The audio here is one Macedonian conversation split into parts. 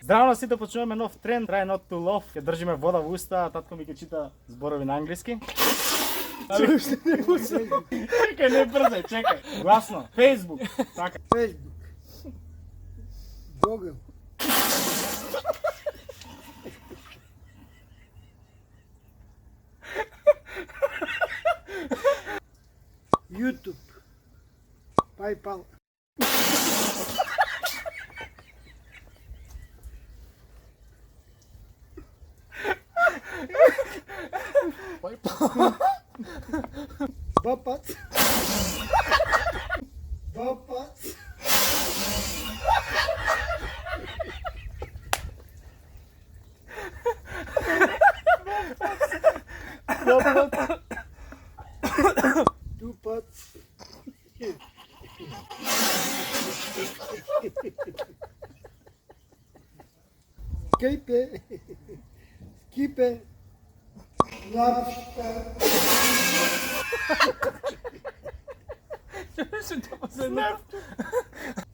Здраво на сите, почнуваме нов тренд, try not to love. Ќе држиме вода во уста, татко ми ќе чита зборови на англиски. Чекај, не брзај, чекај. Гласно. Facebook. Така. Facebook, Google, YouTube, PayPal, Bapat, Bapat, two pots, Kepe, Skipe, Lobster,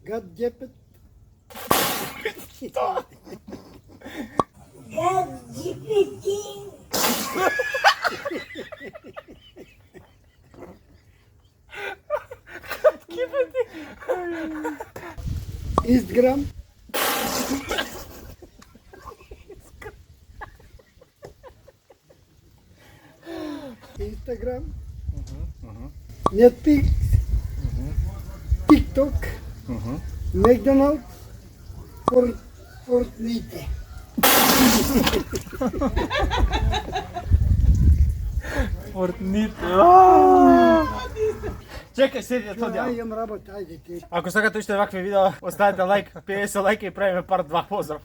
Gadget, Instagram, Instagram, Netflix, TikTok, McDonald's, Fortnite. Fortnite. Чекај, седи да то Ај, дјавам. имам работа, ајде ти. Ако сакате уште вакви видеа, оставете лайк, 50 лајка и правиме парт 2. Поздрав.